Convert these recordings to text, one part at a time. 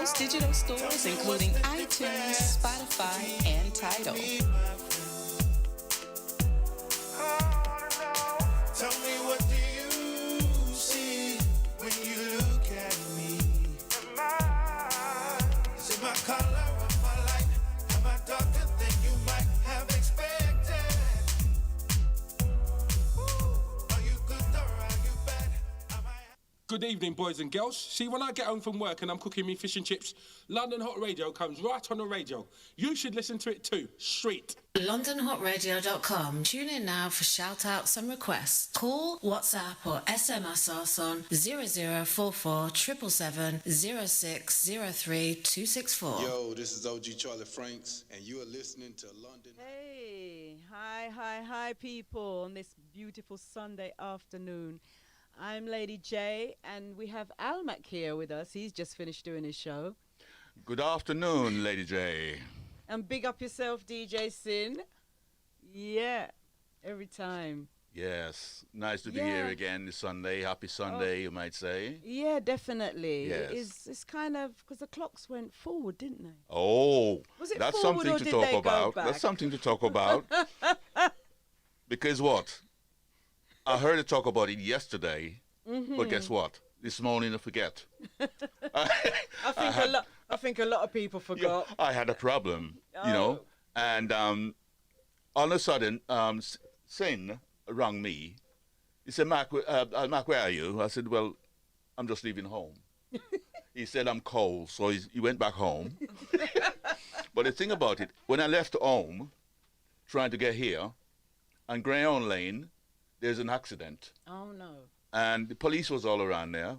most digital stores, including iTunes, Spotify, and Tidal. Tell me, what do you see when you look at me? Is it my color or my light? Am I darker than you might have expected? Are you good or are you bad? Good evening, boys and girls. See, when I get home from work and I'm cooking me fish and chips, London Hot Radio comes right on the radio. You should listen to it too. Straight. LondonHotRadio.com. Tune in now for shout-outs and requests. Call, WhatsApp or SMS us on 0044 777 0603 264. Yo, this is OG Charlie Franks, and you are listening to London. Hey, hi, people on this beautiful Sunday afternoon. I'm Lady J, and we have Almac here with us. He's just finished doing his show. Good afternoon, Lady J. And big up yourself, DJ Sin. Yeah, every time. Yes, nice to be here again this Sunday. Happy Sunday, you might say. Yeah, definitely. Yes. It's kind of, because the clocks went forward, didn't they? Oh, Was it that's forward something or to did talk they go about. back? That's something to talk about. Because what? I heard it talk about it yesterday, but guess what? This morning I forget. I think a lot of people forgot. Yeah, I had a problem, you know, and all of a sudden, Sin rang me. He said, Mac, where are you? I said, well, I'm just leaving home. He said, I'm cold, so he went back home. But the thing about it, when I left home, trying to get here, on Greyhound Lane, there's an accident. Oh, no. And the police was all around there.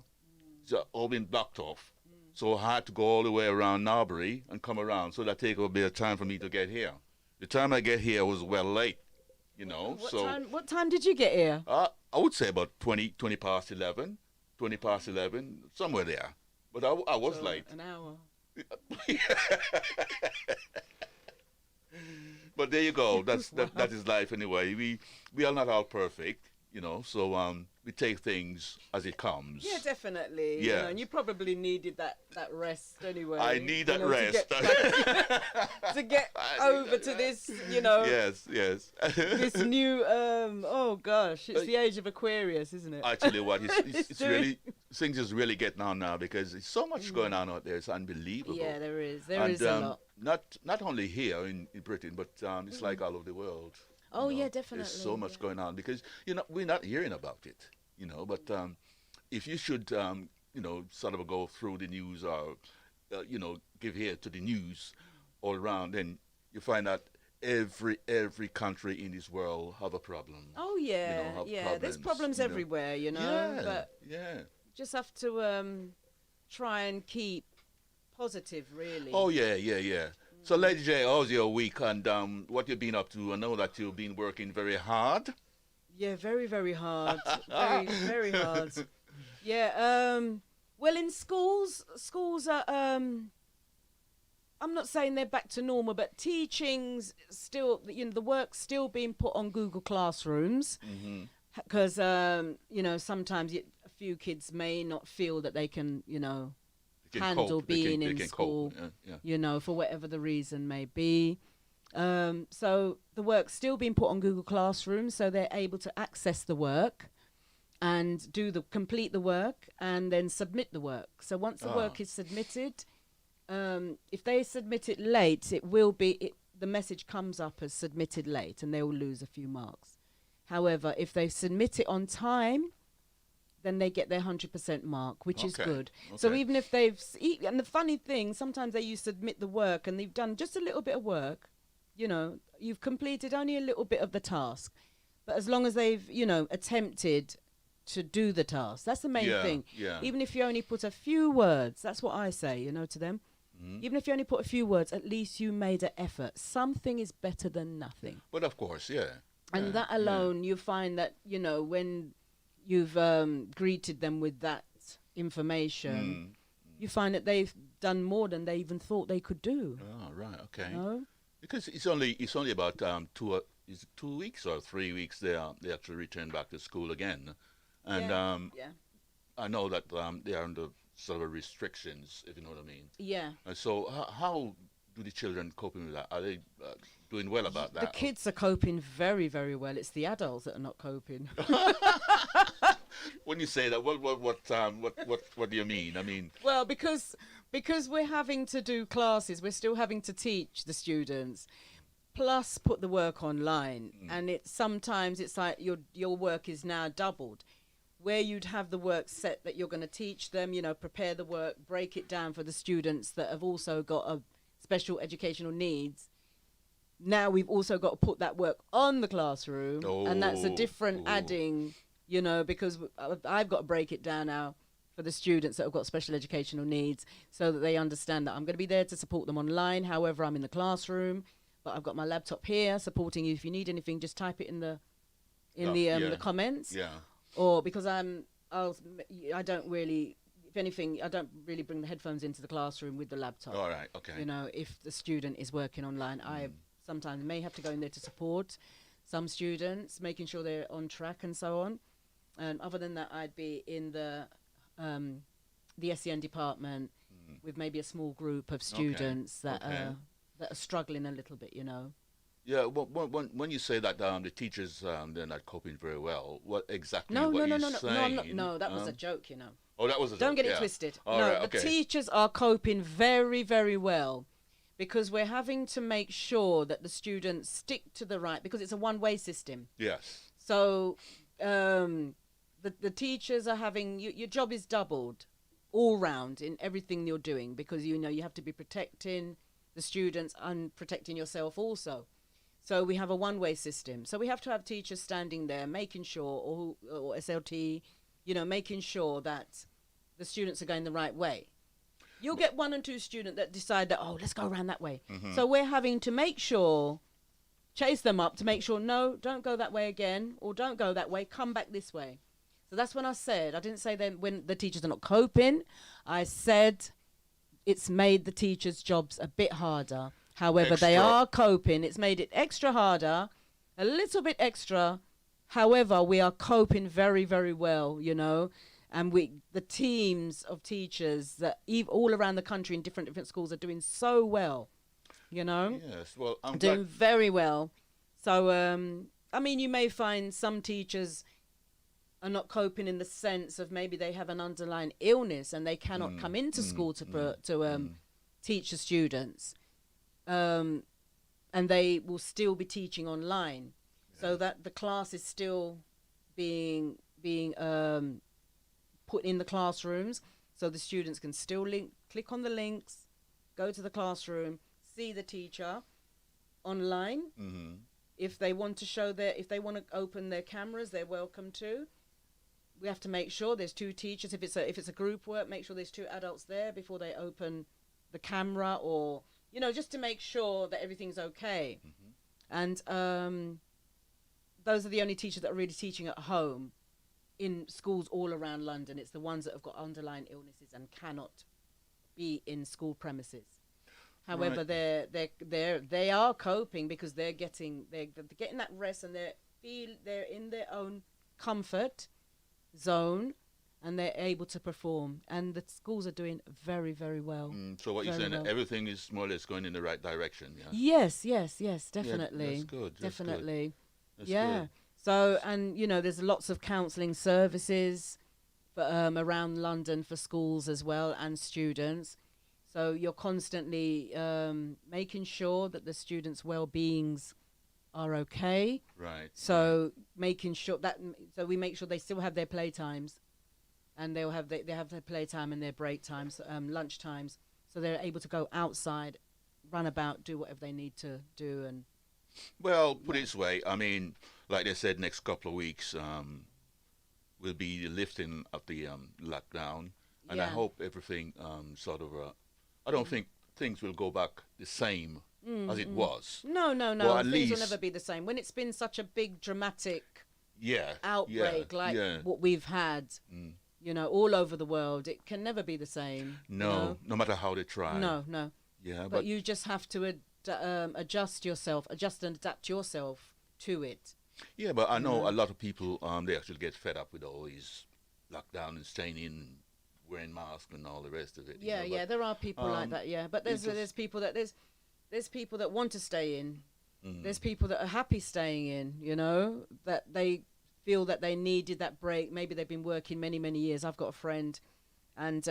It's all been blocked off. So I had to go all the way around Narberry and come around. So that take a bit of time for me to get here. The time I get here was well late, you know. What time did you get here? I would say about 20 past 11, somewhere there. But I was late. An hour. But there you go. That is life anyway. We are not all perfect, you know. So we take things as it comes. Yeah, definitely. Yeah. You know, and you probably needed that rest anyway. I need that rest. To get over to this, you know. Yes. This new, oh gosh, it's the age of Aquarius, isn't it? I tell you what, it's really, things is really getting on now because there's so much going on out there. It's unbelievable. Yeah, there is. There is a lot. Not only here in Britain, but it's like all over the world. Oh, you know. yeah, definitely. There's so much going on because, you know, we're not hearing about it, you know. But if you should, you know, sort of go through the news or, you know, give ear to the news all around, then you find out every country in this world have a problem. Oh, yeah, There's problems everywhere, you know. Yeah, but just have to try and keep positive, really. Oh, yeah. So, Lady J, how's your week and what you've been up to? I know that you've been working very hard. Yeah, very, very hard. Very, very hard. Yeah, well, in schools are, I'm not saying they're back to normal, but teaching's still, you know, the work's still being put on Google Classrooms. Because, you know, sometimes a few kids may not feel that they can, you know, handle being in school, you know, for whatever the reason may be. So the work's still being put on Google Classroom, so they're able to access the work and complete the work and then submit the work. So once the work is submitted, if they submit it late, the message comes up as submitted late and they will lose a few marks. However, if they submit it on time, then they get their 100% mark, which is good. So even if and the funny thing, sometimes you submit the work and they've done just a little bit of work, you know, you've completed only a little bit of the task. But as long as they've, you know, attempted to do the task, that's the main thing. Yeah. Even if you only put a few words, that's what I say, you know, to them. Even if you only put a few words, at least you made an effort. Something is better than nothing. But of course, And that alone, you find that, you know, when you've greeted them with that information, you find that they've done more than they even thought they could do. Oh, right, okay. You know? Because it's only about 2 weeks or 3 weeks they actually return back to school again, and I know that they are under sort of restrictions, if you know what I mean. Yeah. And so, how do the children coping with that? Are they doing well about that? The kids are coping very, very well. It's the adults that are not coping. When you say that, what do you mean? I mean, Well, because we're having to do classes, we're still having to teach the students, plus put the work online, and sometimes it's like your work is now doubled, where you'd have the work set that you're going to teach them, prepare the work, break it down for the students that have also got a special educational needs. Now we've also got to put that work on the classroom, and that's a different adding, because I've got to break it down now for the students that have got special educational needs, so that they understand that I'm going to be there to support them online. However, I'm in the classroom, but I've got my laptop here supporting you. If you need anything, just type it in the the comments. yeah. Or because I don't really, if anything, I don't really bring the headphones into the classroom with the laptop. All right. Okay. If the student is working online, I sometimes may have to go in there to support some students, making sure they're on track and so on. And other than that, I'd be in the SEN department with maybe a small group of students that are struggling a little bit, Yeah, when you say that the teachers they're not coping very well, what exactly? No, what no, are no, you no, saying? no, that was a joke, Oh, that was a Don't joke, get it yeah. twisted. All No, right, the okay. teachers are coping very, very well, because we're having to make sure that the students stick to the right, because it's a one-way system. Yes. So the teachers are having, your job is doubled all round in everything you're doing, because you have to be protecting the students and protecting yourself also. So we have a one-way system. So we have to have teachers standing there making sure, or SLT, making sure that the students are going the right way. You'll get one and two students that decide that, let's go around that way. So we're having to make sure, chase them up to make sure, no, don't go that way again, or don't go that way, come back this way. So that's when I said, I didn't say that when the teachers are not coping. I said it's made the teachers' jobs a bit harder. However, they are coping. It's made it extra harder, a little bit extra. However, we are coping very, very well, and the teams of teachers that all around the country in different schools are doing so well, Yes. Well, I'm doing glad. very well. So, you may find some teachers are not coping in the sense of maybe they have an underlying illness and they cannot come into school to teach the students. And they will still be teaching online, so that the class is still being put in the classrooms, so the students can still click on the links, go to the classroom, see the teacher online. If they want to if they want to open their cameras, they're welcome to. We have to make sure there's two teachers. If it's a group work, make sure there's two adults there before they open the camera, or just to make sure that everything's okay. And those are the only teachers that are really teaching at home in schools all around London. It's the ones that have got underlying illnesses and cannot be in school premises. However, they are coping, because they're getting that rest, and they're in their own comfort zone, and they're able to perform, and the schools are doing very, very well. So what you're Very saying, well. everything is more or less going in the right direction, yeah? Yes, definitely. that's good. That's good. Definitely. That's Yeah. good. So, and there's lots of counselling services for, around London for schools as well, and students. So you're constantly making sure that the students' well-beings are okay. Right. So making sure so we make sure they still have their playtimes, and they have their playtime and their break times, lunch times, so they're able to go outside, run about, do whatever they need to do. And Well, put it this way, I mean, like they said, next couple of weeks will be the lifting of the lockdown, and I Yeah. hope everything I don't think things will go back the same as it was. no, Well, at things least- will never be the same when it's been such a big dramatic Yeah. outbreak like yeah. what we've had, all over the world. It can never be the same. No, no matter how they try. No. Yeah, But you just have to adjust and adapt yourself to it. yeah, but I know a lot of people they actually get fed up with all these lockdown and staying in, wearing masks and all the rest of it. Yeah, you know, yeah, there are people like that. Yeah, but there's just- there's people that there's people that want to stay in. Mm. There's people that are happy staying in. You know, that they feel that they needed that break. Maybe they've been working many years. I've got a friend, and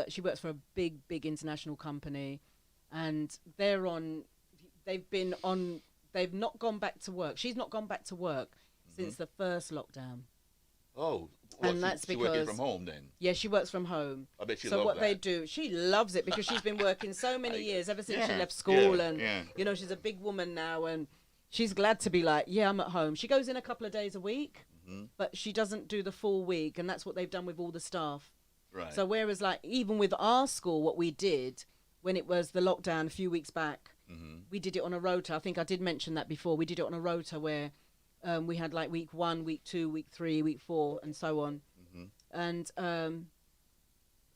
she works for a big international company, and they've not gone back to work. She's not gone back to work since the first lockdown. Oh, And that's she working because- from home then. Yeah, she works from home. I bet she So loved what they that. do, she loves it because she's been working so many years ever since she Yeah, left school, yeah, and yeah. you know she's a big woman now, and she's glad to be like, yeah, I'm at home. She goes in a couple of days a week, but she doesn't do the full week, and that's what they've done with all the staff. Right. So whereas like even with our school, what we did when it was the lockdown a few weeks back, we did it on a rota. I think I did mention that before. We did it on a rota where we had like week 1, week 2, week 3, week 4, and so on. And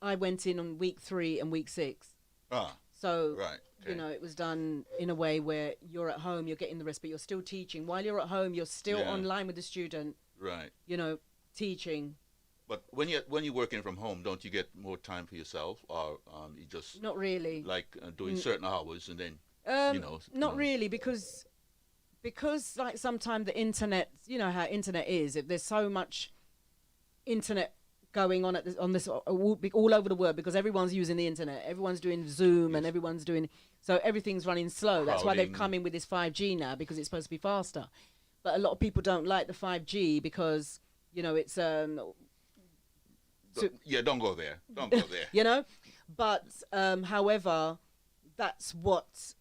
I went in on week 3 and week 6. Ah, So, right. Okay. you know, it was done in a way where you're at home, you're getting the rest, but you're still teaching. While you're at home, you're still Yeah. online with the student, Right. you know, teaching. But when you're working from home, don't you get more time for yourself, or you just Not really. like doing certain hours and then you know? Not really, because like sometimes the internet, you know how internet is. If there's so much internet going on on this all over the world, because everyone's using the internet, everyone's doing Zoom, and everyone's doing, so everything's running slow. That's why they've Crowding. come in with this 5G now, because it's supposed to be faster. But a lot of people don't like the 5G because, you know, it's Yeah, don't go there. Don't go there. you know, but however, that's what's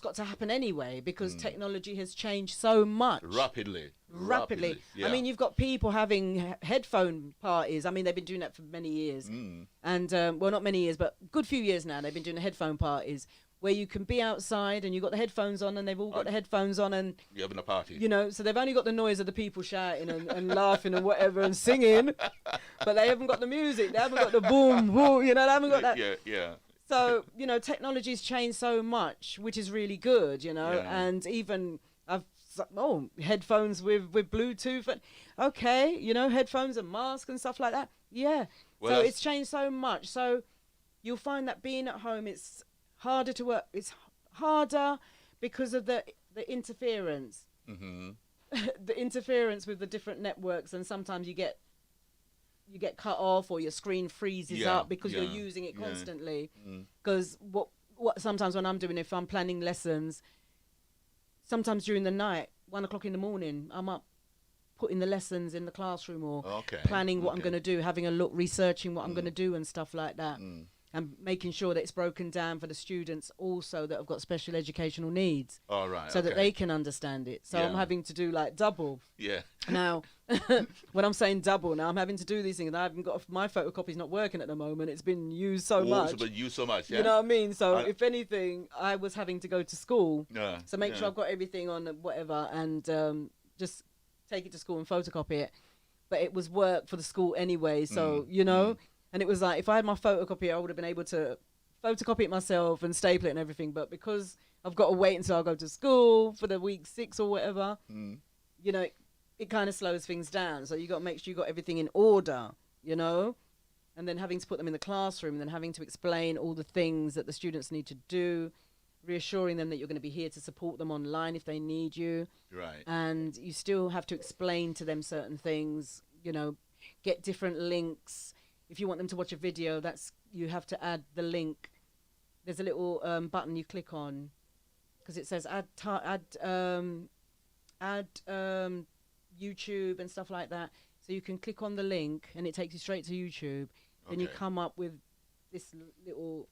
got to happen anyway, because technology has changed so much Rapidly. rapidly. I mean, you've got people having headphone parties. I mean, they've been doing that for many years, and well, not many years, but a good few years now. They've been doing headphone parties where you can be outside and you've got the headphones on, and they've all got the headphones on, and You're having a party. you know, so they've only got the noise of the people shouting and laughing and whatever and singing, but they haven't got the music. They haven't got the boom, boom. You know, they haven't got that. Yeah. So, you know, technology's changed so much, which is really good, you know, Yeah. and even headphones with Bluetooth, and okay, you know, headphones and masks and stuff like that. Yeah. Well, So that's- it's changed so much. So you'll find that being at home, it's harder to work. It's harder because of the interference, the interference with the different networks, and sometimes you get cut off, or your screen freezes Yeah, up because you're yeah, using it yeah. constantly. Because what sometimes when I'm doing, if I'm planning lessons, sometimes during the night, 1 o'clock in the morning, I'm up putting the lessons in the classroom, or Okay, planning what I'm okay. going to do, having a look, researching what I'm going to do and stuff like that. And making sure that it's broken down for the students also that have got special educational needs, All right. so that okay. they can understand it. So I'm Yeah. having to do like double. Yeah. Now, when I'm saying double, now I'm having to do these things, and I haven't got, my photocopy's not working at the moment. It's been used so much. But you so much. Yeah. You know what I mean? So I- if anything, I was having to go to school. Yeah, So make yeah. sure I've got everything on whatever, and just take it to school and photocopy it. But it was work for the school anyway, so you know. And it was like, if I had my photocopier, I would have been able to photocopy it myself and staple it and everything. But because I've got to wait until I go to school for the week 6 or whatever, you know, it kind of slows things down. So you got to make sure you got everything in order, you know, and then having to put them in the classroom, and then having to explain all the things that the students need to do, reassuring them that you're going to be here to support them online if they need you. Right. And you still have to explain to them certain things, you know, get different links. If you want them to watch a video, you have to add the link. There's a little button you click on, because it says add YouTube and stuff like that. So you can click on the link and it takes you straight to YouTube. Then you Okay. come up with this little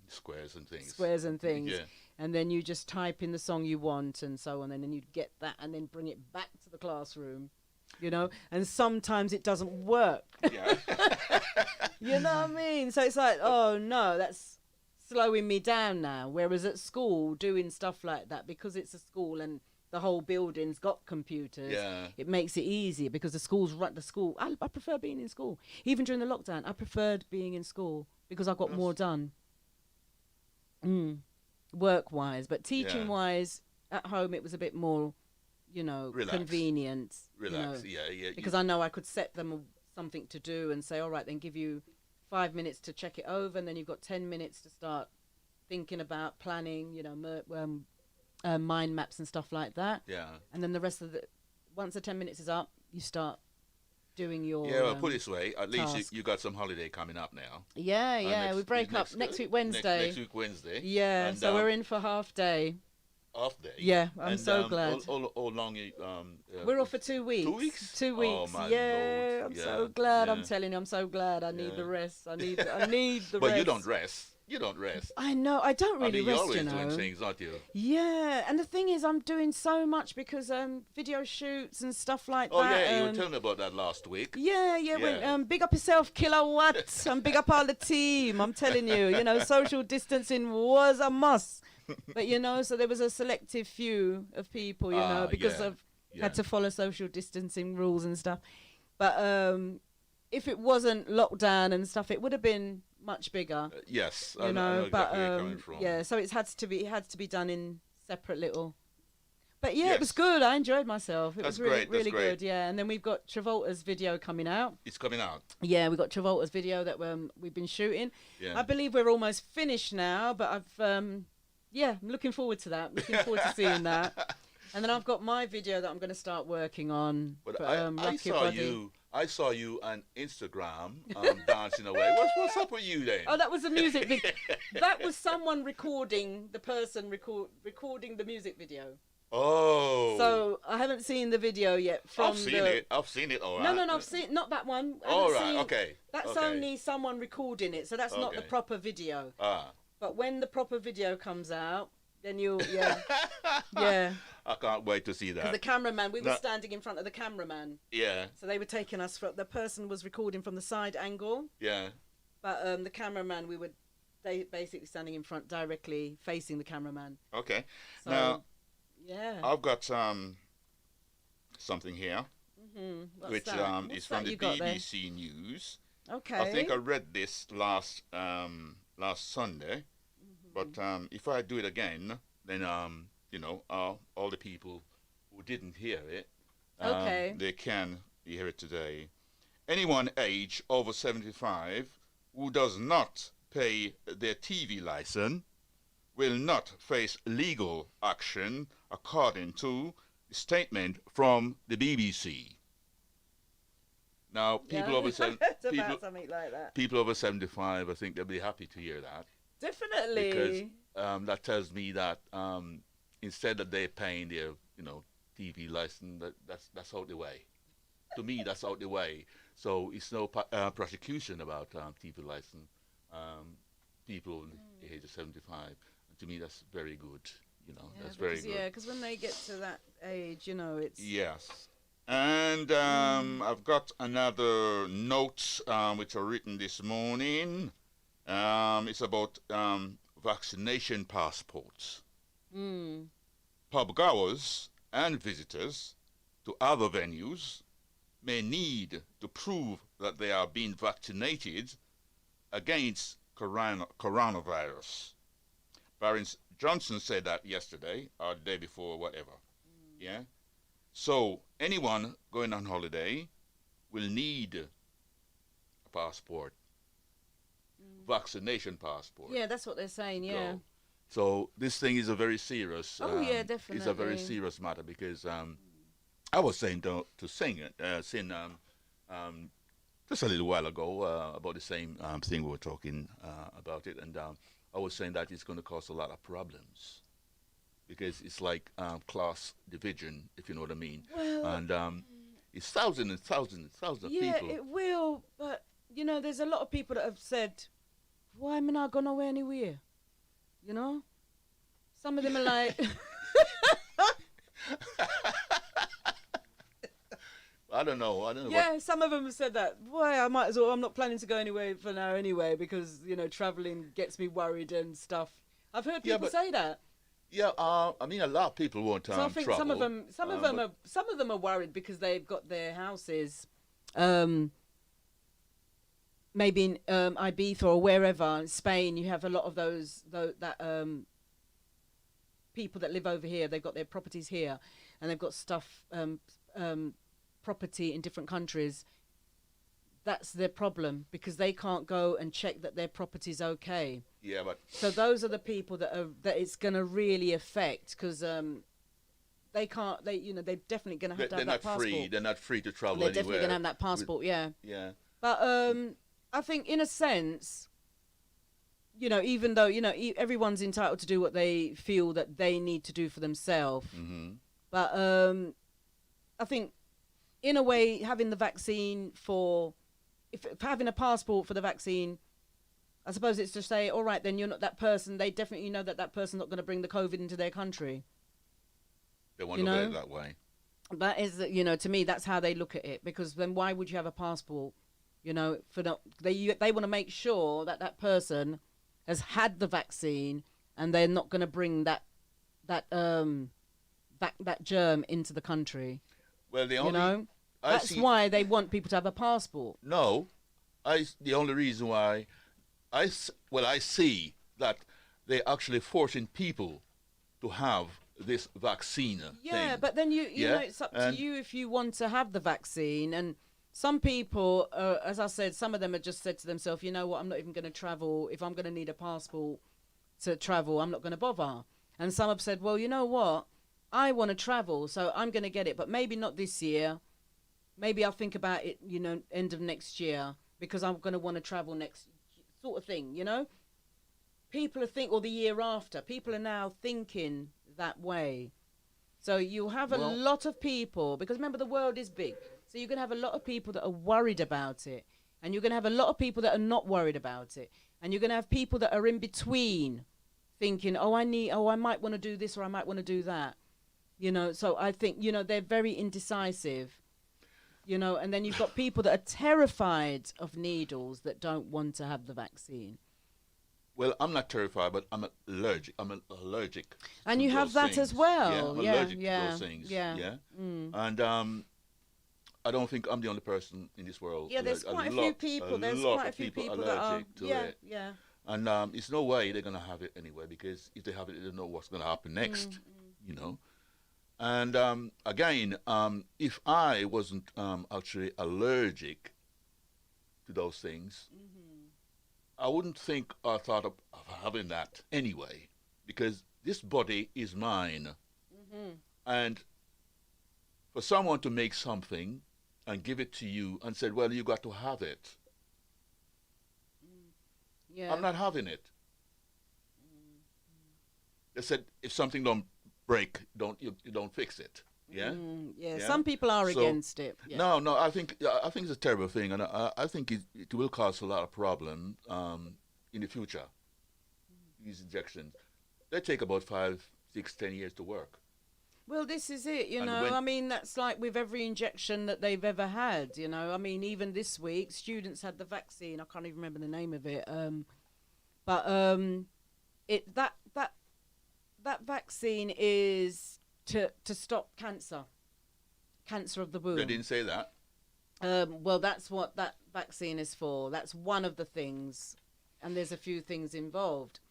Squares and things. squares and things, Yeah. and then you just type in the song you want and so on, and then you get that and then bring it back to the classroom, you know. And sometimes it doesn't work. Yeah. You know what I mean? So it's like, oh no, that's slowing me down now. Whereas at school, doing stuff like that, because it's a school and the whole building's got computers, Yeah. it makes it easier, because the schools run the school. I prefer being in school. Even during the lockdown, I preferred being in school because I got more done. Work-wise, but teaching-wise, at home it was a bit more, you know, Relax. convenient. Relax. You know, Yeah. because I know I could set something to do and say, all right, then give you 5 minutes to check it over, and then you've got 10 minutes to start thinking about planning, mind maps and stuff like that. Yeah. And then the rest of once the 10 minutes is up, you start doing your Yeah, well, put it this way, at least task. you got some holiday coming up now. Yeah, we break up next week Wednesday. Next week Wednesday. Yeah, And, so we're in for half day. Off day. Yeah, I'm And, so glad. All long you, We're off for 2 weeks. 2 weeks? 2 Oh, weeks. my yeah, Lord. I'm Yeah, so glad. I'm yeah. telling you, I'm so glad. I need Yeah. the rest. I need the But rest. you don't rest. You don't rest. I know. I don't really you're rest, always you know. doing things, aren't you? Yeah, and the thing is, I'm doing so much because video shoots and stuff like Oh, that. yeah, you were telling me about that last week. Yeah. Yeah. When, big up yourself, Kilowatt, and big up all the team. I'm telling you, social distancing was a must. But so there was a selective few of people, because yeah, I've yeah. had to follow social distancing rules and stuff. But if it wasn't lockdown and stuff, it would have been much bigger. Yes, I I know exactly but where you're coming from. yeah, so it had to be done in separate little. But yeah, it was Yes. good. I enjoyed myself. It That's was really, great, that's really great. good. Yeah, and then we've got Travolta's video coming out. It's coming out. Yeah, we've got Travolta's video that we've been shooting. Yeah. I believe we're almost finished now, but I'm looking forward to that. Looking forward to seeing that. And then I've got my video that I'm going to start working on. But for, I Rock Your saw Body. you. I saw you on Instagram dancing away. What's up with you then? Oh, that was a music video. That was someone recording recording the music video. Oh. So I haven't seen the video yet. I've seen it. I've seen it. All right. No, I've seen not that one. I All haven't right. seen- Okay. That's okay. only someone recording it, so that's not the Okay. proper video. Ah. But when the proper video comes out, then yeah. I can't wait to see Because the that. cameraman, we were No. standing in front of the cameraman, Yeah. so they were taking us from. The person was recording from the side angle, Yeah. but the cameraman, they basically standing in front, directly facing the cameraman. Okay. So, Now yeah. I've got something here, What's which that? is What's from that the you got there? BBC News. Okay. I think I read this last Sunday, but if I do it again, then all the people who didn't hear it, Okay. they can hear it today. Anyone age over 75 who does not pay their TV license will not face legal action, according to a statement from the BBC. Now, people over It's people, about something like that. people over 75, I think they'll be happy to hear that, Definitely. because that tells me that instead of they paying their TV license, that's out the way. To me, that's out the way. So it's no prosecution about TV license. People the age of 75. To me, that's very good. That's very good. Yeah, because when they get to that age, it's. Yes. And I've got another note which are written this morning. It's about vaccination passports. Pub goers and visitors to other venues may need to prove that they are being vaccinated against coronavirus. Boris Johnson said that yesterday or the day before, whatever. Yeah. So anyone going on holiday will need a passport, vaccination passport. Yeah, that's what they're saying. Yeah. Go. So this thing is a very serious. Oh, yeah, It's a very definitely. serious matter because I was saying to Sin just a little while ago about the same thing we were talking about it, and I was saying that it's going to cause a lot of problems because it's like class division, if you know what I mean. Well, And it's thousands and thousands and thousands of Yeah, people. it will. But there's a lot of people that have said, "Why am I not going nowhere anywhere?" Some of them are like. I don't know. Yeah, some of them have said that. Boy, I might as well. I'm not planning to go anywhere for now anyway because traveling gets me worried and stuff. I've heard Yeah, people but- say that. Yeah, I mean, a lot of people won't So I think travel. some of them are worried because they've got their houses, maybe in Ibiza or wherever. In Spain, you have a lot of those people that live over here. They've got their properties here, and they've got stuff property in different countries. that's their problem because they can't go and check that their property's okay. Yeah, but So those are the people that it's going to really affect because they can't. They're definitely going to have they're that not passport. free. They're not free to travel They're anywhere. definitely going to have that passport. Yeah. Yeah. But I think in a sense, even though everyone's entitled to do what they feel that they need to do for themselves, but I think in a way having the vaccine if having a passport for the vaccine, I suppose it's to say, all right, then you're not that person. They definitely know that person's not going to bring the COVID into their country. They want to look at it that way. That is, to me, that's how they look at it. Because then why would you have a passport? They want to make sure that person has had the vaccine and they're not going to bring that germ into the country. Well, the only that's why they want people to have a passport. No, the only reason why I see that they're actually forcing people to have this vaccine Yeah, thing. but then it's up to you if you want to have the vaccine. And some people, as I said, some of them have just said to themselves, you know what, I'm not even going to travel. If I'm going to need a passport to travel, I'm not going to bother. And some have said, well, you know what, I want to travel, so I'm going to get it, but maybe not this year. Maybe I'll think about it, end of next year, because I'm going to want to travel next sort of thing, People are or the year after. People are now thinking that way. So you'll have a lot of people, because remember, the world is big. So you're going to have a lot of people that are worried about it. And you're going to have a lot of people that are not worried about it. And you're going to have people that are in between thinking, I might want to do this or I might want to do that. So I think, they're very indecisive. And then you've got people that are terrified of needles that don't want to have the vaccine. Well, I'm not terrified, but I'm allergic. And to you have those that things. as well. Yeah, I'm allergic to those things. Yeah. And I don't think I'm the only person in this world. Yeah, there's quite a few people. There's quite a few people that are allergic to it. Yeah. And it's no way they're gonna have it anyway, because if they have it, they don't know what's gonna happen next. And again, if I wasn't actually allergic to those things, I wouldn't think or thought of having that anyway, because this body is mine. And for someone to make something and give it to you and said, well, you got to have it. Yeah. I'm not having it. They said, if something don't break, you don't fix it. Yeah? Yeah, some people are against it. Yeah. No, I think it's a terrible thing, and I think it will cause a lot of problem in the future. These injections, they take about 5, 6, 10 years to work. Well, this is it, I mean, that's like with every injection that they've ever had, I mean, even this week, students had the vaccine. I can't even remember the name of it. That vaccine is to stop cancer of the womb. They didn't say that. Well, that's what that vaccine is for. That's one of the things, and there's a few things involved.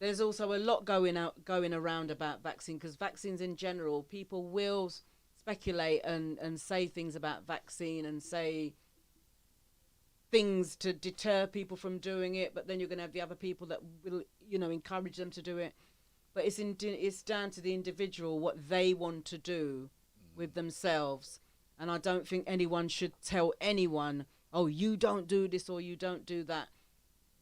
There's also a lot going around about vaccine, because vaccines in general, people will speculate and say things about vaccine and say things to deter people from doing it, but then you're going to have the other people that will, encourage them to do it. But it's down to the individual what they want to do with themselves. And I don't think anyone should tell anyone, oh, you don't do this or you don't do that.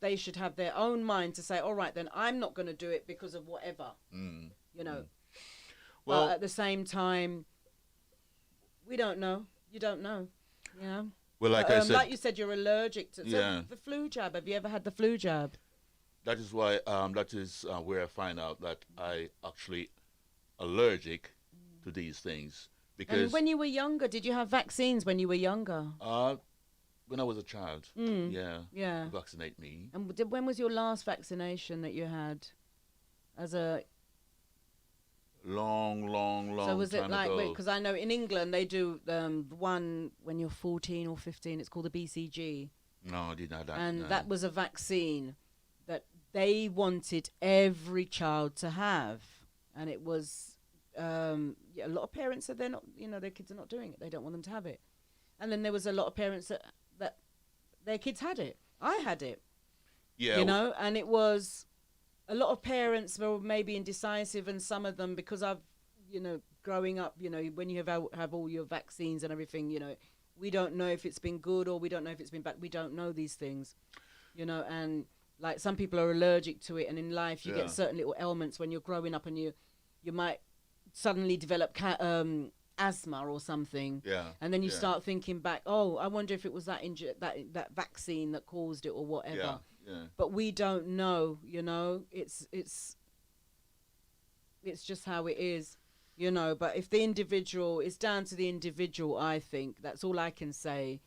They should have their own mind to say, all right, then I'm not going to do it because of whatever, Well, but at the same time, we don't know. You don't know, Well, like I said, like you said, you're allergic to the flu jab. Have you ever had the flu jab? That is why. That is where I find out that I actually allergic to these things. Because And when you were younger, did you have vaccines when you were younger? when I was a child, Yeah. they vaccinate me. And when was your last vaccination that you had? As a Long so was time it like ago. because I know in England they do the one when you're 14 or 15. It's called the BCG, No, I did not have that. and no. that was a vaccine that they wanted every child to have, and it was a lot of parents said they're not, their kids are not doing it. They don't want them to have it, and then there was a lot of parents that their kids had it. I had it. Yeah. You know, and it was a lot of parents were maybe indecisive, and some of them, because I've, you know, growing up, you know, when you have all your vaccines and everything, you know, we don't know if it's been good or we don't know if it's been bad. We don't know these things, you know, and like some people are allergic to it, and in life you get certain little ailments when you're growing up, and you might suddenly develop asthma or something. Yeah. And then you start thinking back, oh, I wonder if it was that that vaccine that caused it or whatever. Yeah. Yeah. But we don't know, you know. It's just how it is, you know. But if the individual, it's down to the individual, I think. That's all I can say.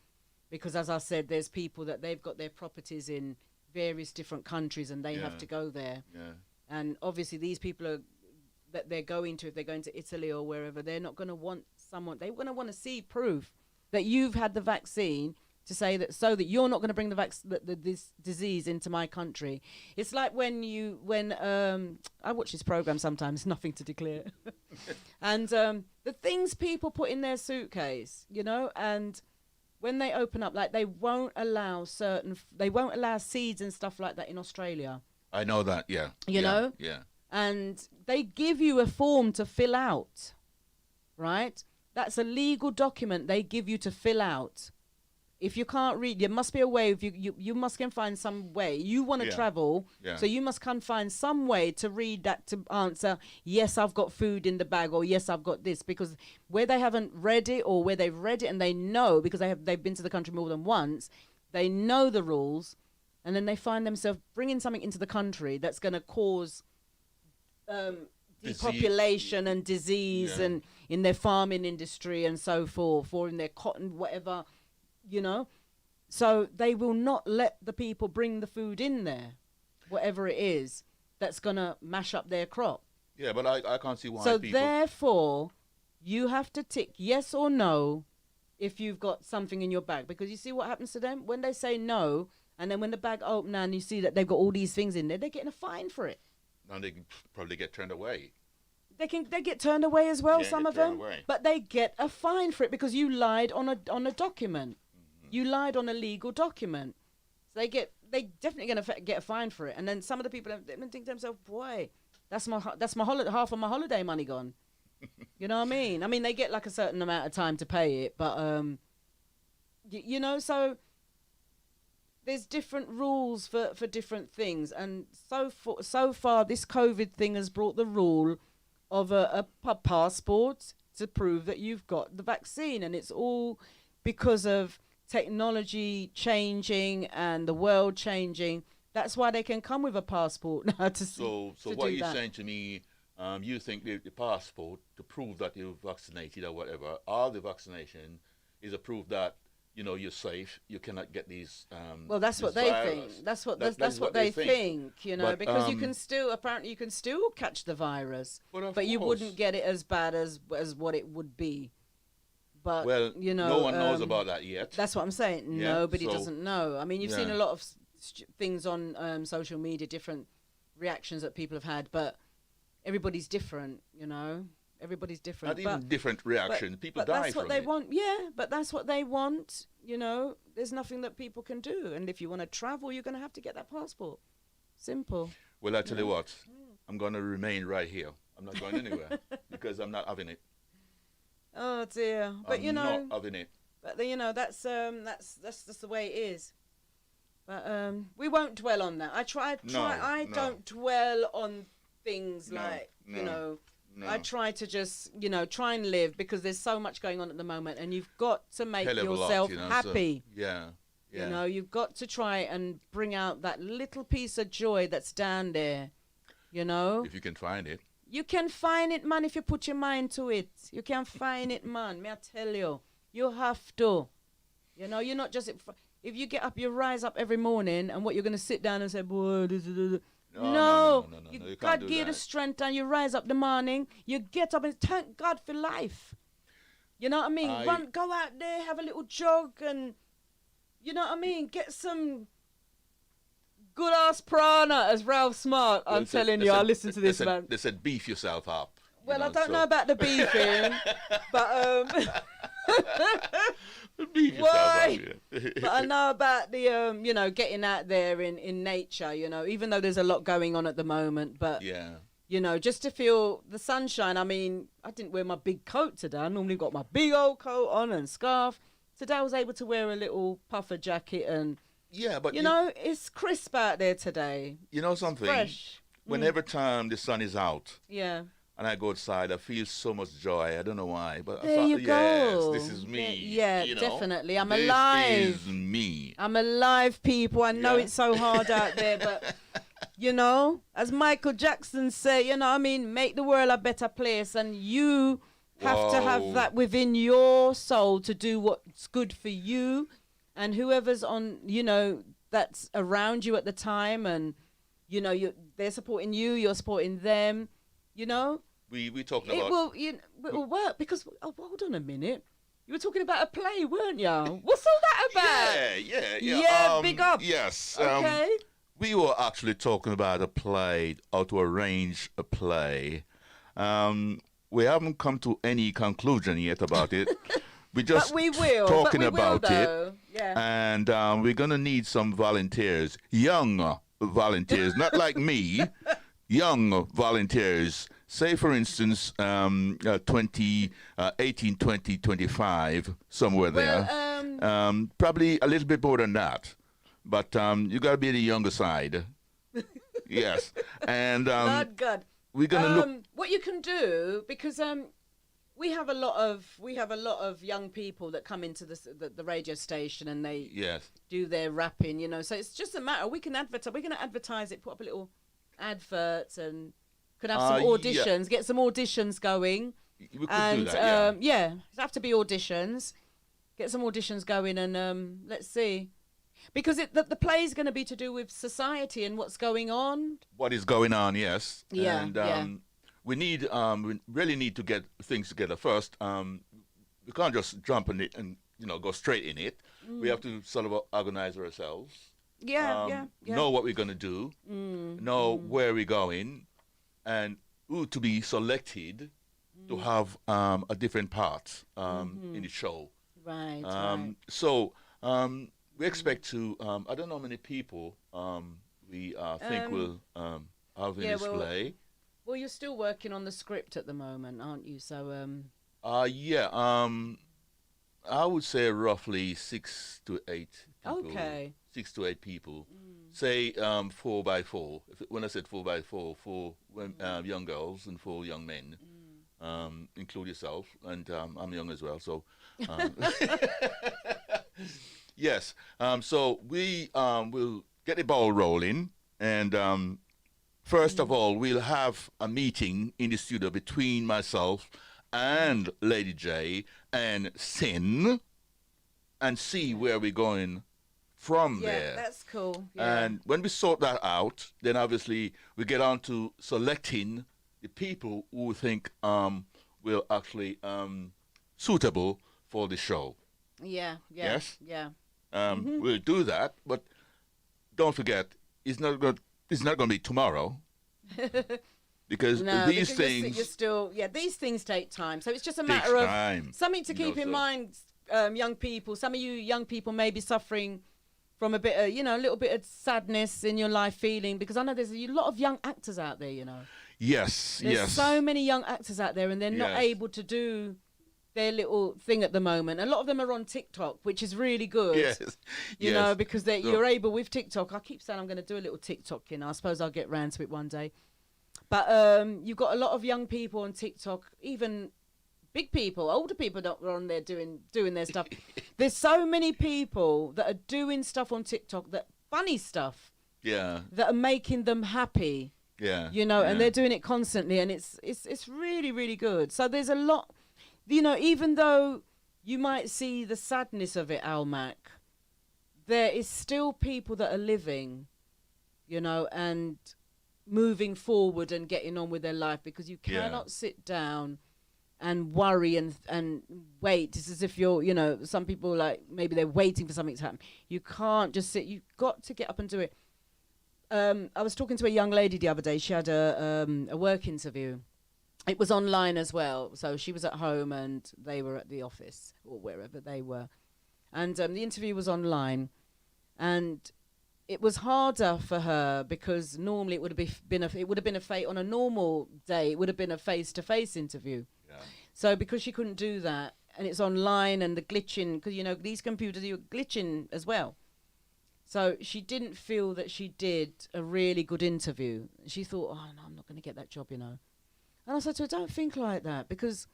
Because as I said, there's people that they've got their properties in various different countries and they have to go there. Yeah. And obviously these people are that they're going to, if they're going to Italy or wherever, they're not going to want someone, they're going to want to see proof that you've had the vaccine, to say that, so that you're not going to bring this disease into my country. It's like when I watch this program sometimes, Nothing to Declare, and the things people put in their suitcase, you know, and when they open up, like they won't allow seeds and stuff like that in Australia. I know that. Yeah. You know. Yeah. And they give you a form to fill out, right? That's a legal document they give you to fill out. If you can't read, there must be a way. If you must can find some way. You want to travel, so you must can find some way to read that, to answer, yes, I've got food in the bag, or yes, I've got this. Because where they haven't read it, or where they've read it and they know, because they've been to the country more than once, they know the rules, and then they find themselves bringing something into the country that's going to cause depopulation and disease, and in their farming industry and so forth, or in their cotton, whatever, you know. So they will not let the people bring the food in there, whatever it is, that's going to mash up their crop. Yeah, but I can't see why so people... therefore, you have to tick yes or no if you've got something in your bag. Because you see what happens to them? When they say no, and then when the bag opens and you see that they've got all these things in there, they're getting a fine for it. And they can probably get turned away. They get turned away as well, some of them. But they get a fine for it because you lied on a document. Mm-hmm. You lied on a legal document. So they definitely going to get a fine for it. And then some of the people think to themselves, boy, that's my half of my holiday money gone. You know what I mean? I mean, they get like a certain amount of time to pay it, but you know, so there's different rules for different things. And so far, this COVID thing has brought the rule of a passport to prove that you've got the vaccine. And it's all because of technology changing and the world changing. That's why they can come with a passport now to So what you're saying to me, you think the passport to prove that you're vaccinated or whatever, or the vaccination is a proof that, you know, you're safe, you cannot get these well, that's what they think. That's what they think, you know, but, because you can still catch the virus, but you wouldn't get it as bad as what it would be. But well, you know, no one knows about that yet. That's what I'm saying. Yeah, Nobody doesn't know. I mean, you've seen a lot of things on social media, different reactions that people have had, but everybody's different, you know. Everybody's different. Not even different reaction. People die that's what they want. Yeah, but that's what they want. You know, there's nothing that people can do. And if you want to travel, you're going to have to get that passport. Simple. Well, I tell you what, I'm going to remain right here. I'm not going anywhere because I'm not having it. Oh dear. But I'm not having it. But you know, that's just the way it is. But we won't dwell on that. I don't dwell on things you know. No. I try to just, you know, try and live, because there's so much going on at the moment, and you've got to make yourself happy. So, yeah. You know, you've got to try and bring out that little piece of joy that's down there, you know. If you can find it. You can find it, man, if you put your mind to it. You can find it, man. May I tell you. You have to. You know, you're not just... If you get up, you rise up every morning, and what you're going to sit down and say, boy, this is... No. You God give you the strength, and you rise up the morning, you get up and thank God for life. You know what I mean? Go out there, have a little jog, and you know what I mean? Get some good ass prana, as Ralph Smart. I'm telling you, I listen to this, man. They said beef yourself up. Well, I don't know about the beefing, but Beef why? yourself but I know about the getting out there in nature. Even though there's a lot going on at the moment, but Yeah. just to feel the sunshine. I mean, I didn't wear my big coat today. I normally got my big old coat on and scarf. Today I was able to wear a little puffer jacket and Yeah, but it's crisp out there today. you know something? Fresh. Whenever time the sun is out Yeah. and I go outside, I feel so much joy. I don't know why, but There I thought, you go. yes, this is me. Yeah, you know? definitely. I'm this alive. This is me. I'm alive, people. I know Yeah. it's so hard out there, but as Michael Jackson said, make the world a better place, and you have to have Whoa. that within your soul to do what's good for you, and whoever's on, that's around you at the time, and they're supporting you, you're supporting them, We talking it about will work because hold on a minute. You were talking about a play, weren't you? What's all that about? yeah. Yeah, big up. Yes. Okay. We were actually talking about a play, how to arrange a play. We haven't come to any conclusion yet about it. We just But we will. talking but we about will, it, though. Yeah. and we're gonna need some volunteers, young volunteers, not like me, young volunteers. Say, for instance, 18, 20, 25, somewhere there. Probably a little bit more than that. But you got to be the younger side. Yes. And God. we're going to look. What you can do, because we have a lot of young people that come into the radio station and they Yes. do their rapping, So it's just a matter. We can advertise. We're going to advertise it. Put up a little adverts and could have some Yeah. auditions. Get some auditions going. We could And do that, it have to be auditions. Get some auditions going and let's see. Because the play is going to be to do with society and what's going on. What is going on, yes. Yeah, And yeah. we really need to get things together first. We can't just jump in it and, go straight in it. We have to sort of organize ourselves. Yeah. Know what we're going to do, know where we're going, and who to be selected to have a different part in the show. Right, So we expect to, I don't know how many people we think will have in this play. Well, you're still working on the script at the moment, aren't you? So, I would say roughly 6 to 8 people. Okay. 6 to 8 people. Say 4 by 4. When I said 4 by 4, 4 young girls and 4 young men, include yourself, and I'm young as well. So, yes. So we will get the ball rolling, and first of all, we'll have a meeting in the studio between myself and Lady J and Sin, and see where we're going from there. Yeah, that's cool. Yeah. And when we sort that out, then obviously we get on to selecting the people who we think will actually suitable for the show. Yeah. Yes? Yeah. We'll do that, but don't forget, it's not going to be tomorrow. Because No, these because things you're still, these things take time. So it's just a Takes matter of time, something to keep in so. mind, young people. Some of you young people may be suffering from a bit of, a little bit of sadness in your life feeling, because I know there's a lot of young actors out there, Yes, There's yes. so many young actors out there, and they're not Yes. able to do their little thing at the moment. A lot of them are on TikTok, which is really good. Yes. You know, because So- you're able with TikTok. I keep saying I'm going to do a little TikTok, I suppose I'll get round to it one day. But you've got a lot of young people on TikTok, even big people, older people that are on there doing their stuff. There's so many people that are doing stuff on TikTok, funny stuff, Yeah. that are making them happy. Yeah. And they're doing it constantly, and it's really, really good. So there's a lot, even though you might see the sadness of it, Almac, there is still people that are living, and moving forward and getting on with their life, because you cannot sit down and worry and wait. It's as if you're, some people, like, maybe they're waiting for something to happen. You can't just sit. You've got to get up and do it. I was talking to a young lady the other day. She had a work interview, It was online as well. So she was at home and they were at the office or wherever they were. And the interview was online. And it was harder for her because normally it would have been on a normal day. It would have been a face-to-face interview. Yeah. So because she couldn't do that, and it's online and the glitching, because you know these computers are glitching as well. So she didn't feel that she did a really good interview. She thought, oh no, I'm not going to get that job, you know. And I said to her, don't think like that, because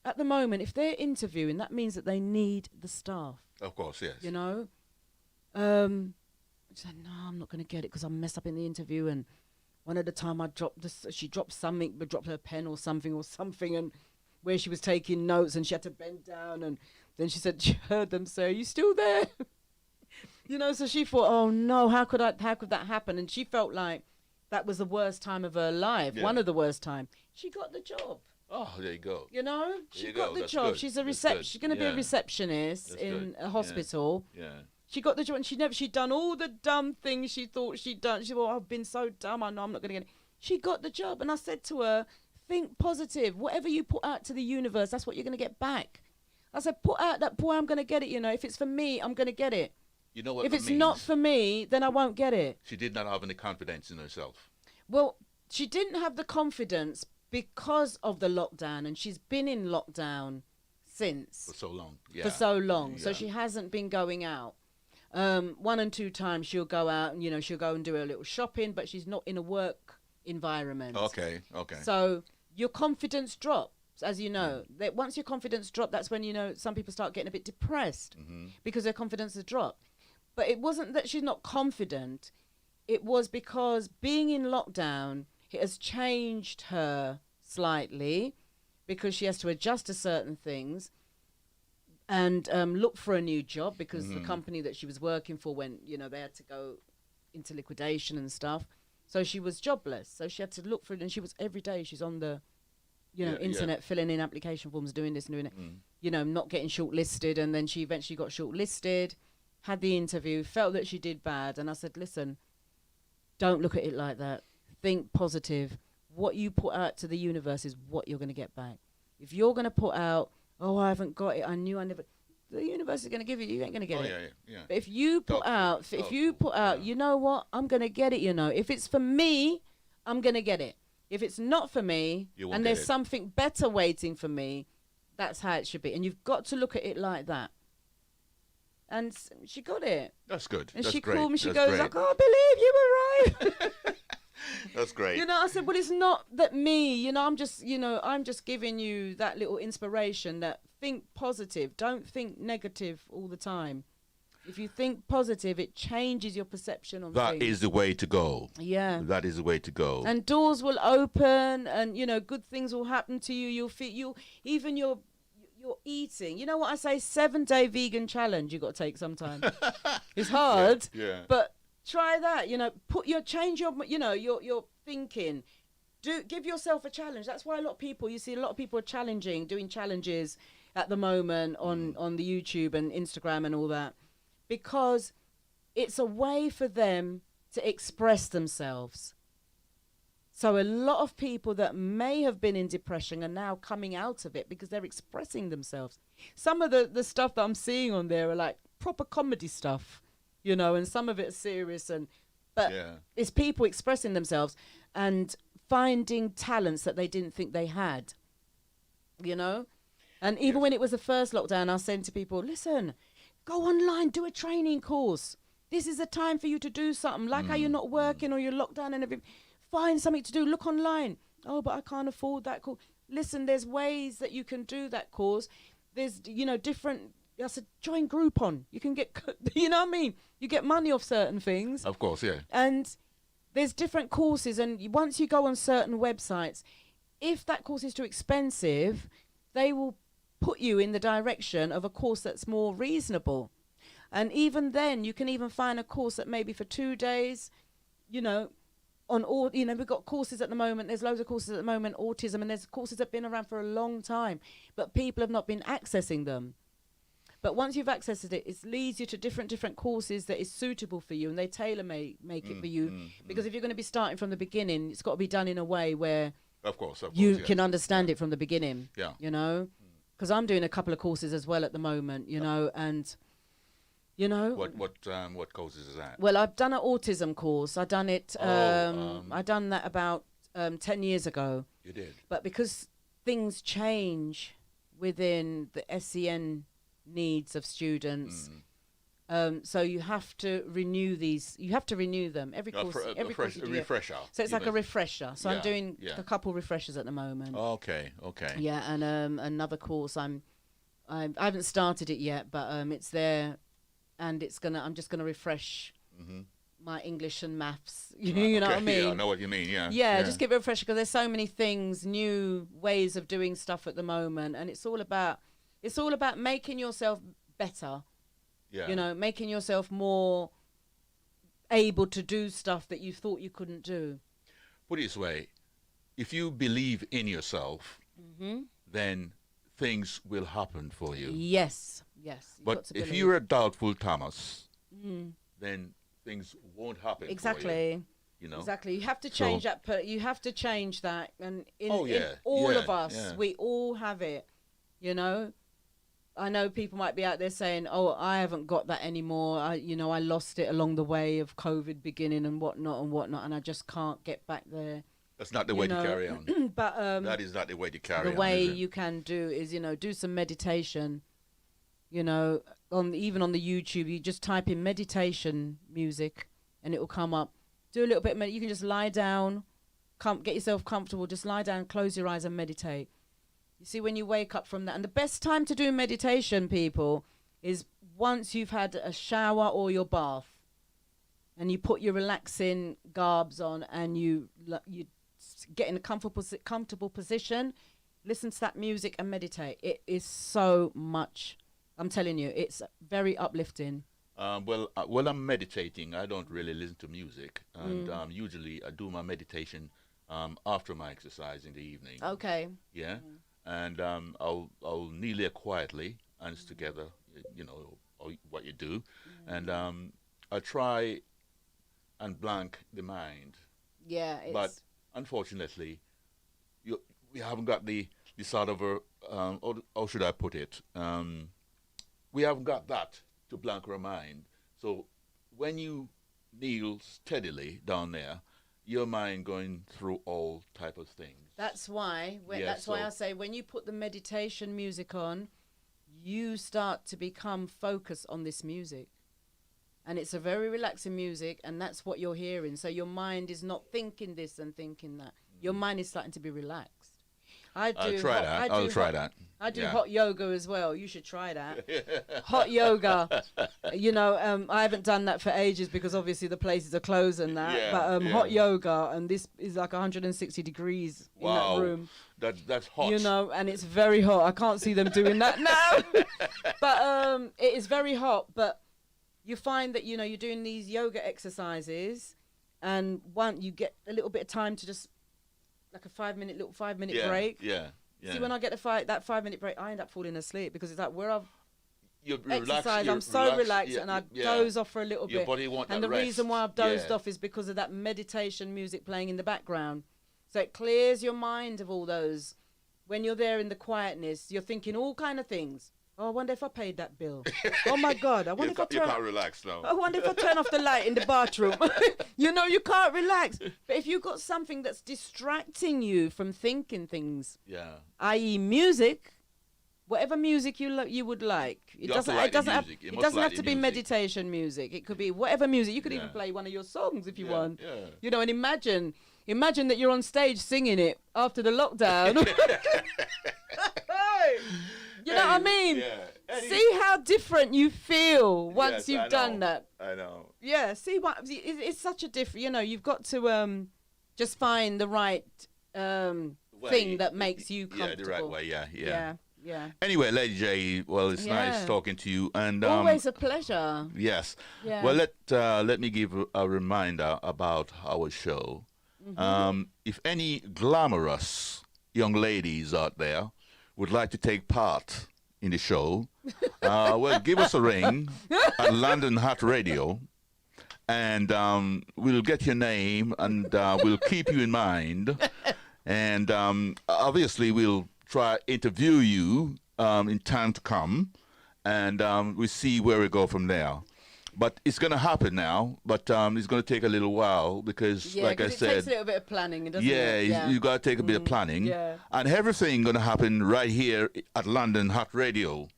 at the moment, if they're interviewing, that means that they need the staff. Of course, yes. You know. She said, no, I'm not going to get it because I messed up in the interview. And one at a time she dropped something, but dropped her pen or something, and where she was taking notes and she had to bend down. And then she said she heard them say, are you still there? You know, so she thought, oh no, how could that happen? And she felt like that was the worst time of her life, one of the worst time. She got the job. Oh, there you go. You know, she got the That's job. good. She's That's going to be a receptionist That's in good. a hospital. Yeah. She got the job, and she'd done all the dumb things she thought she'd done. She thought, I've been so dumb, I know I'm not going to get it. She got the job, and I said to her, think positive. Whatever you put out to the universe, that's what you're going to get back. I said, put out that, boy, I'm going to get it, you know. If it's for me, I'm going to get it. You know what if that it's means? not for me, then I won't get it. She did not have any confidence in herself. Well, she didn't have the confidence because of the lockdown, and she's been in lockdown since. For so long. Yeah. For so long. Yeah. So she hasn't been going out. 1 and 2 times she'll go out and, you know, she'll go and do a little shopping, but she's not in a work environment. Okay. So your confidence drops, as you know. That once your confidence drops, that's when, you know, some people start getting a bit depressed because their confidence has dropped. But it wasn't that she's not confident. It was because being in lockdown, it has changed her slightly because she has to adjust to certain things and look for a new job because the company that she was working for went, you know, they had to go into liquidation and stuff. So she was jobless. So she had to look for it. And she was every day, she's on the, you know, internet filling in application forms, doing this and doing it, you know, not getting shortlisted. And then she eventually got shortlisted, had the interview, felt that she did bad. And I said, listen, don't look at it like that. Think positive. What you put out to the universe is what you're going to get back. If you're going to put out, oh, I haven't got it, I knew I never, the universe is going to give you ain't going to get it. Yeah. But if you put out, you know what, I'm going to get it, you know. If it's for me, I'm going to get it. If it's not for me, and there's something better waiting for me, that's how it should be. And you've got to look at it like that. And she got it. That's good. And That's she great. called me, she That's goes, great. I can't believe you were right. That's great. You know, I said, well, it's not that me, you know, I'm just giving you that little inspiration that think positive. Don't think negative all the time. If you think positive, it changes your perception on things. That is the way to go. Yeah. That is the way to go. And doors will open and, you know, good things will happen to you. You'll even your eating. You know what I say? 7-day vegan challenge you got to take sometime. It's hard. Yeah. But try that, you know, change your thinking. Give yourself a challenge. That's why you see a lot of people are doing challenges at the moment on the YouTube and Instagram and all that, because it's a way for them to express themselves. So a lot of people that may have been in depression are now coming out of it because they're expressing themselves. Some of the stuff that I'm seeing on there are like proper comedy stuff, you know, and some of it is serious, but it's people expressing themselves and finding talents that they didn't think they had, you know. And even when it was the first lockdown, I was saying to people, listen, go online, do a training course. This is a time for you to do something. Like how you're not working or you're locked down and everything. Find something to do. Look online. Oh, but I can't afford that course. Listen, there's ways that you can do that course. There's, you know, different. I said, join Groupon. You can get, you know what I mean? You get money off certain things. Of course, yeah. And there's different courses. And once you go on certain websites, if that course is too expensive, they will put you in the direction of a course that's more reasonable. And even then, you can even find a course that maybe for 2 days, you know, on all, you know, we've got courses at the moment. There's loads of courses at the moment, autism, and there's courses that have been around for a long time, but people have not been accessing them. But once you've accessed it, it leads you to different courses that is suitable for you, and they tailor make it for you. Because if you're going to be starting from the beginning, it's got to be done in a way where Of course, you yes. can understand it from the beginning. Yeah. You know, because I'm doing a couple of courses as well at the moment. You know, and you know. What courses is that? Well, I've done an autism course. I done it. I done that about 10 years ago. You did. But because things change within the SEN needs of students, so you have to renew these. You have to renew them every course. Every course you do it. Refresher. So it's like a refresher. So I'm doing yeah. a couple refreshers at the moment. Okay. Yeah, and another course I haven't started it yet, but it's there, and I'm just gonna refresh my English and maths. You know what I mean? Yeah, I know what you mean. Yeah. Yeah, just give it a refresher because there's so many things, new ways of doing stuff at the moment, and it's all about making yourself better. Yeah. You know, making yourself more able to do stuff that you thought you couldn't do. Put it this way, if you believe in yourself, then things will happen for you. Yes. You've got But to if believe. you're a doubtful Thomas, then things won't happen Exactly. for you. You know? Exactly. You have to change that. You have to change that. And in yeah, all yeah, of us, yeah. we all have it. You know, I know people might be out there saying, "Oh, I haven't got that anymore. I lost it along the way of COVID beginning and whatnot, and I just can't get back there." That's not the way to carry on. But That is not the way to carry on. the way is it? you can do is, do some meditation. Even on the YouTube, you just type in meditation music, and it will come up. Do a little bit. You can just lie down, get yourself comfortable. Just lie down, close your eyes, and meditate. You see, when you wake up from that, and the best time to do meditation, people, is once you've had a shower or your bath, and you put your relaxing garbs on, and you get in a comfortable position, listen to that music, and meditate. It is so much. I'm telling you, it's very uplifting. When I'm meditating, I don't really listen to music, and usually I do my meditation after my exercise in the evening. Okay. Yeah, and I'll kneel there quietly, hands together, or what you do, and I try and blank the mind. Yeah. But unfortunately, we haven't got the sort of how should I put it? We haven't got that to blank our mind. So when you kneel steadily down there, your mind going through all type of things. That's why. Why I say when you put the meditation music on, you start to become focused on this music, and it's a very relaxing music, and that's what you're hearing. So your mind is not thinking this and thinking that. Your mind is starting to be relaxed. I'll try that. I do hot yoga as well. You should try that. Hot yoga. I haven't done that for ages because obviously the places are closed and that. Yeah, but hot yoga, and this is like 160 degrees in that room. That's hot. And it's very hot. I can't see them doing that now. But it is very hot. But you find that you're doing these yoga exercises, and you get a little bit of time to just like a 5-minute break. Yeah. See, when I get that 5-minute break, I end up falling asleep because it's like where I've you're exercised, I'm so relaxed, and I doze off for a little bit. Your body wants and that the rest. reason why I've dozed off is because of that meditation music playing in the background. So it clears your mind of all those. When you're there in the quietness, you're thinking all kind of things. Oh, I wonder if I paid that bill. Oh my God! I wonder if I you can't relax now. I wonder if I turn off the light in the bathroom. You can't relax. But if you've got something that's distracting you from thinking things, i.e., music, whatever music you would like, it doesn't have to be meditation music. It could be whatever music. You could even play one of your songs if you want. Yeah. And imagine that you're on stage singing it after the lockdown. You know what I mean? Yeah. See how different you feel once you've done that. I know. Yeah. See it's such a different. You've got to just find the right thing that makes you comfortable. Yeah, the right way. Yeah. Anyway, Lady J, well, it's nice talking to you, and always a pleasure. Yes. Yeah. Well, let me give a reminder about our show. If any glamorous young ladies out there would like to take part in the show, well, give us a ring at London Hott Radio, and we'll get your name, and we'll keep you in mind. And obviously, we'll try interview you in time to come, and we see where we go from there. But it's going to happen now, but it's going to take a little while because, like I it said, takes a little bit of planning, doesn't yeah, it? you got to take a bit of planning. yeah. And everything going to happen right here at London Hot Radio.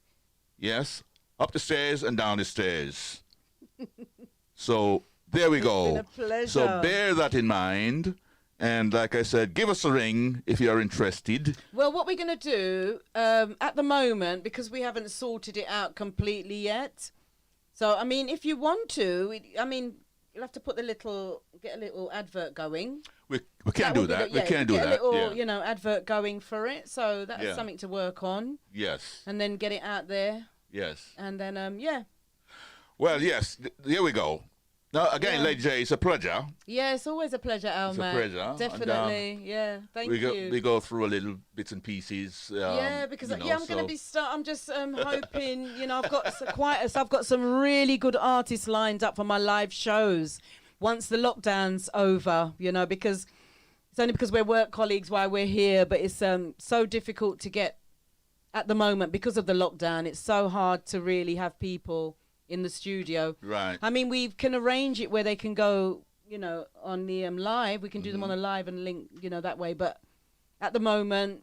Yes? Up the stairs and down the stairs. So there we go. been a pleasure. So bear that in mind. And like I said, give us a ring if you're interested. Well, what we're going to do at the moment, because we haven't sorted it out completely yet. So, I mean, if you want to, you'll have to get a little advert going. We can do that. We can do get that. a little, advert going for it. So that's Yeah. something to work on. Yes. And then get it out there. Yes. And then, Well, yes. Here we go. Now, again, Yeah. Lady J, it's a pleasure. Yeah, it's always a pleasure, Al. It's a pleasure. Definitely. Yeah. Thank you. We go through a little bits and pieces. Because you know, I'm going to be I'm just hoping, I've got some really good artists lined up for my live shows once the lockdown's over, because it's only because we're work colleagues while we're here, but it's so difficult to get at the moment because of the lockdown. It's so hard to really have people in the studio. Right. I mean, we can arrange it where they can go, on the live. We can do them on a live and link, that way. But at the moment,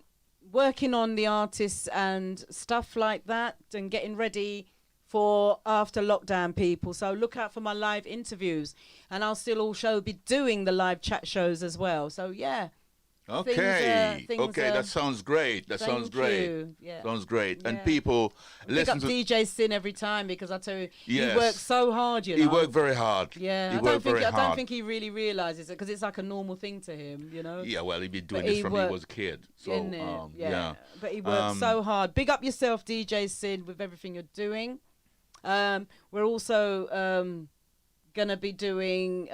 working on the artists and stuff like that and getting ready for after lockdown, people. So look out for my live interviews. And I'll still also be doing the live chat shows as well. So, yeah. Okay. things okay, that sounds great. That sounds great. you. Yeah. Sounds great. Yeah. And people Pick listen up to DJ Sin every time because I tell you, Yes. he works so hard, He worked very hard. Yeah, He I worked very hard. don't think he really realizes it because it's like a normal thing to him, Yeah, well, he'd been doing But this he from worked- he was a kid. So, isn't it? yeah. But he works so hard. Big up yourself, DJ Sid, with everything you're doing. We're also gonna be doing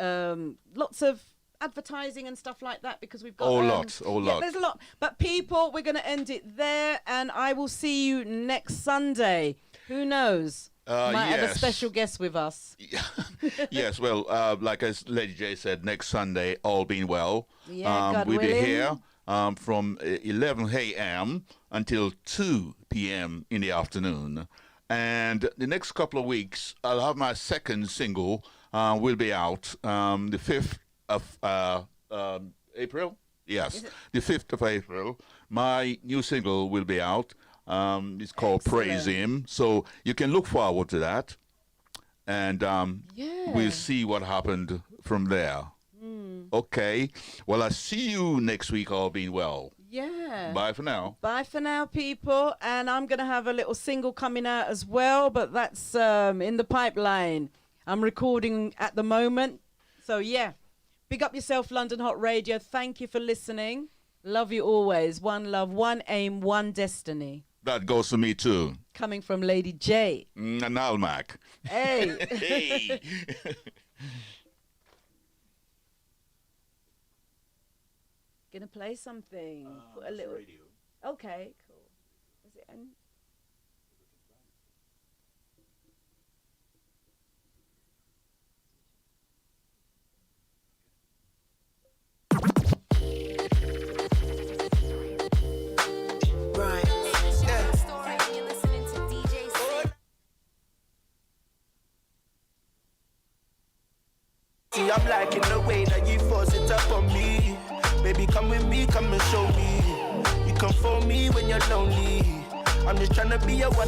lots of advertising and stuff like that because we've got Oh, yeah, lot. there's a lot. But people, we're gonna end it there, and I will see you next Sunday. Who knows? Might have a yes. special guest with us. Yes, well, like as Lady J said, next Sunday, all being well, Yeah, God we'll be willing. here from 11 a.m. until 2 p.m. in the afternoon. And the next couple of weeks, I'll have my second single will be out the 5th of April. Yes, the 5th of April. My new single will be out. It's called Praise Him. So you can look forward to that. And we'll see what happened from there. Okay. Well, I'll see you next week, all being well. Yeah. Bye for now. Bye for now, people. And I'm going to have a little single coming out as well, but that's in the pipeline. I'm recording at the moment. So, yeah. Big up yourself, London Hot Radio. Thank you for listening. Love you always. One love, one aim, one destiny. That goes for me, too. Coming from Lady J. And Almac. Hey. Hey. Gonna play something. Put a little. Okay, cool. Is it in? See, I'm liking the way that you force it up on me. Baby, come with me, come and show me. You come for me when you're lonely. I'm just trying to be a one.